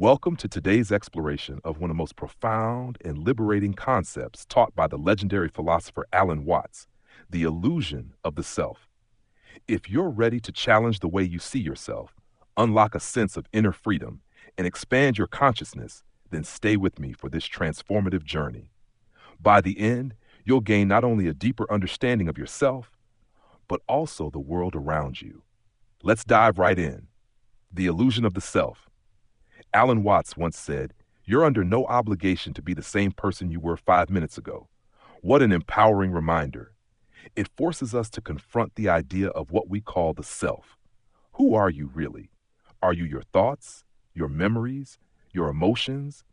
Welcome to today's exploration of one of the most profound and liberating concepts taught by the legendary philosopher Alan Watts, the illusion of the self. If you're ready to challenge the way you see yourself, unlock a sense of inner freedom, and expand your consciousness, then stay with me for this transformative journey. By the end, you'll gain not only a deeper understanding of yourself, but also the world around you. Let's dive right in. The illusion of the self. Alan Watts once said, "You're under no obligation to be the same person you were 5 minutes ago." What an empowering reminder. It forces us to confront the idea of what we call the self. Who are you really? Are you your thoughts, your memories, your emotions?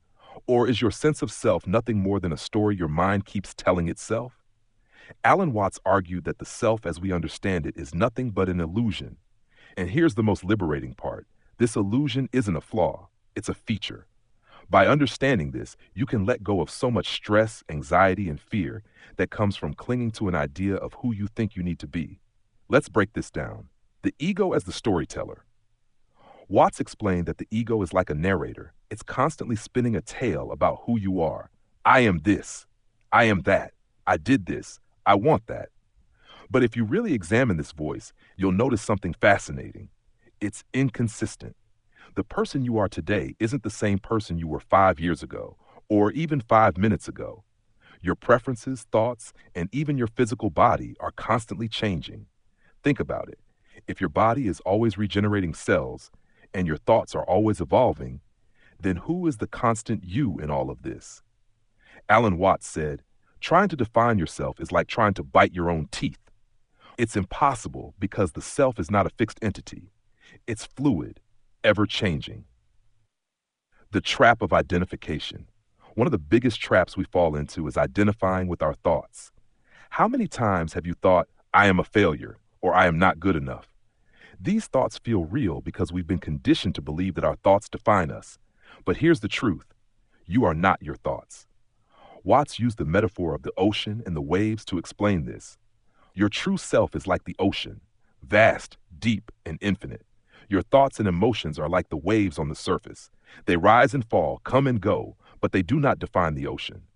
Or is your sense of self nothing more than a story your mind keeps telling itself? Alan Watts argued that the self as we understand it is nothing but an illusion. And here's the most liberating part. This illusion isn't a flaw, it's a feature. By understanding this, you can let go of so much stress, anxiety, and fear that comes from clinging to an idea of who you think you need to be. Let's break this down. The ego as the storyteller. Watts explained that the ego is like a narrator. It's constantly spinning a tale about who you are. I am this. I am that. I did this. I want that. But if you really examine this voice, you'll notice something fascinating. It's inconsistent. The person you are today isn't the same person you were 5 years ago, or even 5 minutes ago. Your preferences, thoughts, and even your physical body are constantly changing. Think about it. If your body is always regenerating cells, and your thoughts are always evolving, then who is the constant you in all of this? Alan Watts said, "Trying to define yourself is like trying to bite your own teeth. It's impossible because the self is not a fixed entity. It's fluid, ever-changing." The trap of identification. One of the biggest traps we fall into is identifying with our thoughts. How many times have you thought, "I am a failure," or "I am not good enough"? These thoughts feel real because we've been conditioned to believe that our thoughts define us. But here's the truth. You are not your thoughts. Watts used the metaphor of the ocean and the waves to explain this. Your true self is like the ocean, vast, deep, and infinite. Your thoughts and emotions are like the waves on the surface. They rise and fall, come and go, but they do not define the ocean.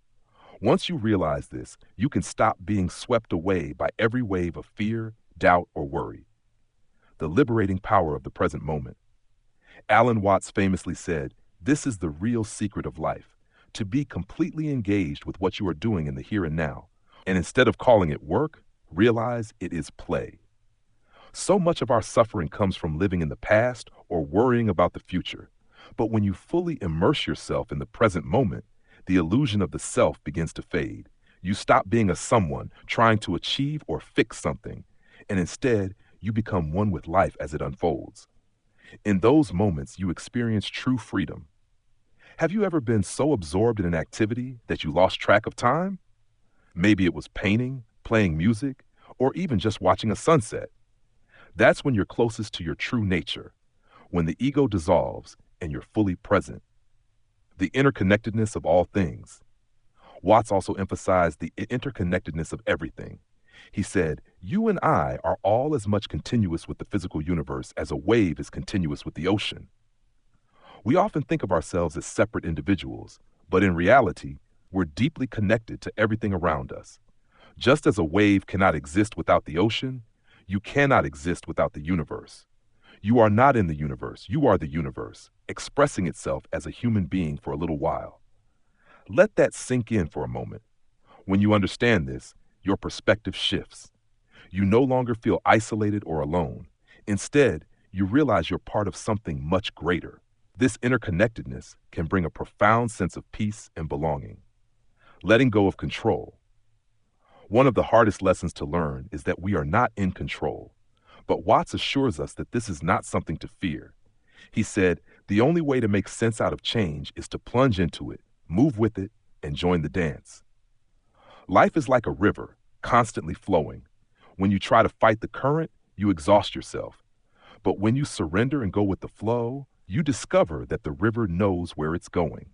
Once you realize this, you can stop being swept away by every wave of fear, doubt, or worry. The liberating power of the present moment. Alan Watts famously said, "This is the real secret of life, to be completely engaged with what you are doing in the here and now. And instead of calling it work, realize it is play." So much of our suffering comes from living in the past or worrying about the future. But when you fully immerse yourself in the present moment, the illusion of the self begins to fade. You stop being a someone trying to achieve or fix something, and instead, you become one with life as it unfolds. In those moments, you experience true freedom. Have you ever been so absorbed in an activity that you lost track of time? Maybe it was painting, playing music, or even just watching a sunset. That's when you're closest to your true nature, when the ego dissolves and you're fully present. The interconnectedness of all things. Watts also emphasized the interconnectedness of everything. He said, "You and I are all as much continuous with the physical universe as a wave is continuous with the ocean." We often think of ourselves as separate individuals, but in reality, we're deeply connected to everything around us. Just as a wave cannot exist without the ocean, you cannot exist without the universe. You are not in the universe, you are the universe, expressing itself as a human being for a little while. Let that sink in for a moment. When you understand this, your perspective shifts. You no longer feel isolated or alone. Instead, you realize you're part of something much greater. This interconnectedness can bring a profound sense of peace and belonging. Letting go of control. One of the hardest lessons to learn is that we are not in control. But Watts assures us that this is not something to fear. He said, "The only way to make sense out of change is to plunge into it, move with it, and join the dance." Life is like a river, constantly flowing. When you try to fight the current, you exhaust yourself. But when you surrender and go with the flow, you discover that the river knows where it's going.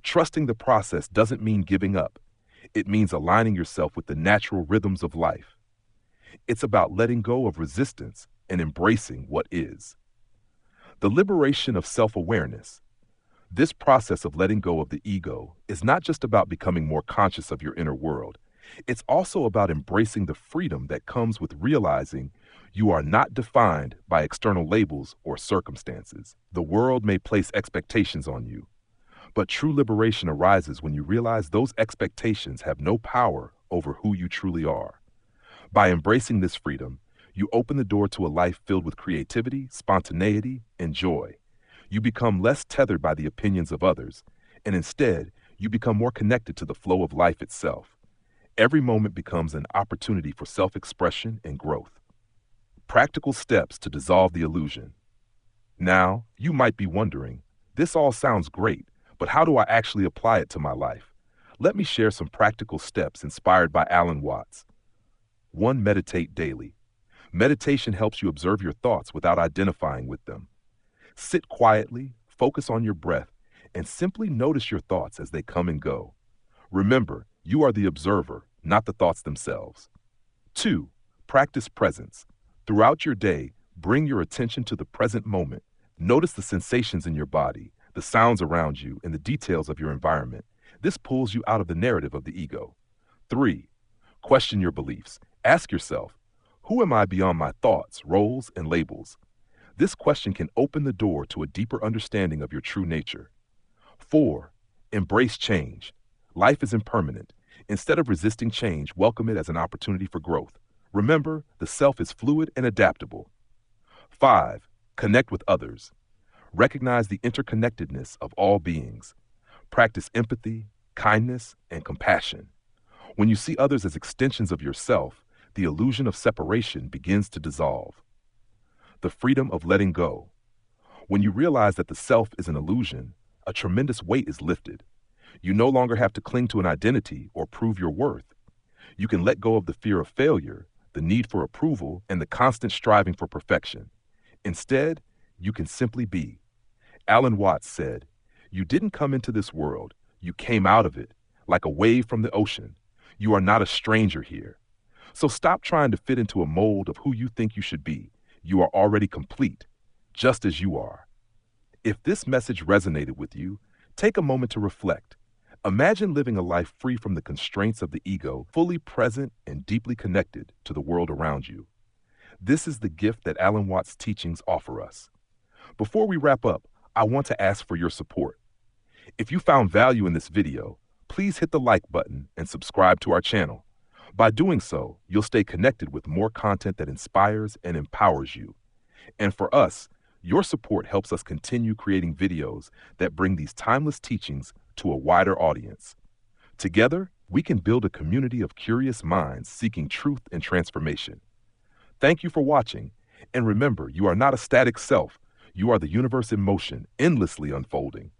Trusting the process doesn't mean giving up. It means aligning yourself with the natural rhythms of life. It's about letting go of resistance and embracing what is. The liberation of self-awareness. This process of letting go of the ego is not just about becoming more conscious of your inner world. It's also about embracing the freedom that comes with realizing you are not defined by external labels or circumstances. The world may place expectations on you, but true liberation arises when you realize those expectations have no power over who you truly are. By embracing this freedom, you open the door to a life filled with creativity, spontaneity, and joy. You become less tethered by the opinions of others, and instead, you become more connected to the flow of life itself. Every moment becomes an opportunity for self-expression and growth. Practical steps to dissolve the illusion. Now, you might be wondering, this all sounds great, but how do I actually apply it to my life? Let me share some practical steps inspired by Alan Watts. 1. Meditate daily. Meditation helps you observe your thoughts without identifying with them. Sit quietly, focus on your breath, and simply notice your thoughts as they come and go. Remember, you are the observer, not the thoughts themselves. 2. Practice presence. Throughout your day, bring your attention to the present moment. Notice the sensations in your body, the sounds around you, and the details of your environment. This pulls you out of the narrative of the ego. 3. Question your beliefs. Ask yourself, who am I beyond my thoughts, roles, and labels? This question can open the door to a deeper understanding of your true nature. 4. Embrace change. Life is impermanent. Instead of resisting change, welcome it as an opportunity for growth. Remember, the self is fluid and adaptable. 5. Connect with others. Recognize the interconnectedness of all beings. Practice empathy, kindness, and compassion. When you see others as extensions of yourself, the illusion of separation begins to dissolve. The freedom of letting go. When you realize that the self is an illusion, a tremendous weight is lifted. You no longer have to cling to an identity or prove your worth. You can let go of the fear of failure, the need for approval, and the constant striving for perfection. Instead, you can simply be. Alan Watts said, "You didn't come into this world, you came out of it, like a wave from the ocean. You are not a stranger here." So stop trying to fit into a mold of who you think you should be. You are already complete, just as you are. If this message resonated with you, take a moment to reflect. Imagine living a life free from the constraints of the ego, fully present and deeply connected to the world around you. This is the gift that Alan Watts' teachings offer us. Before we wrap up, I want to ask for your support. If you found value in this video, please hit the like button and subscribe to our channel. By doing so, you'll stay connected with more content that inspires and empowers you. And for us, your support helps us continue creating videos that bring these timeless teachings to a wider audience. Together, we can build a community of curious minds seeking truth and transformation. Thank you for watching, and remember, you are not a static self. You are the universe in motion, endlessly unfolding.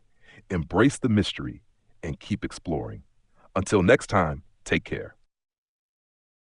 Embrace the mystery and keep exploring. Until next time, take care.